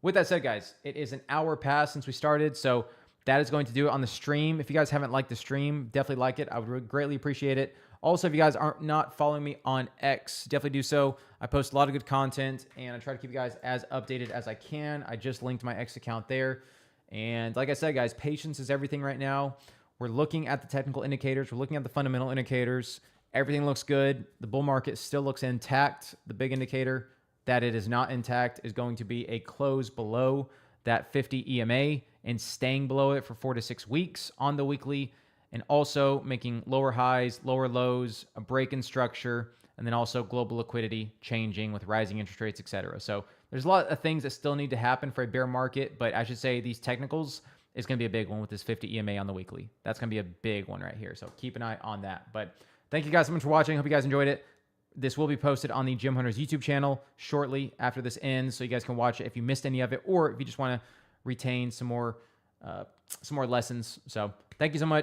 with that said, guys, it is an hour past since we started, so that is going to do it on the stream. If you guys haven't liked the stream, definitely like it. I would greatly appreciate it. Also, if you guys aren't not following me on X, definitely do so. I post a lot of good content, and I try to keep you guys as updated as I can. I just linked my X account there. And like I said, guys, patience is everything right now. We're looking at the technical indicators. We're looking at the fundamental indicators. Everything looks good. The bull market still looks intact. The big indicator that it is not intact is going to be a close below that 50 EMA and staying below it for 4 to 6 weeks on the weekly, and also making lower highs, lower lows, a break in structure, and then also global liquidity changing with rising interest rates, etc. So there's a lot of things that still need to happen for a bear market, but I should say these technicals is going to be a big one with this 50 EMA on the weekly. That's going to be a big one right here. So keep an eye on that. But thank you guys so much for watching. Hope you guys enjoyed it. This will be posted on the Jim Hunters YouTube channel shortly after this ends, so you guys can watch it if you missed any of it, or if you just want to retain some more lessons. So thank you so much.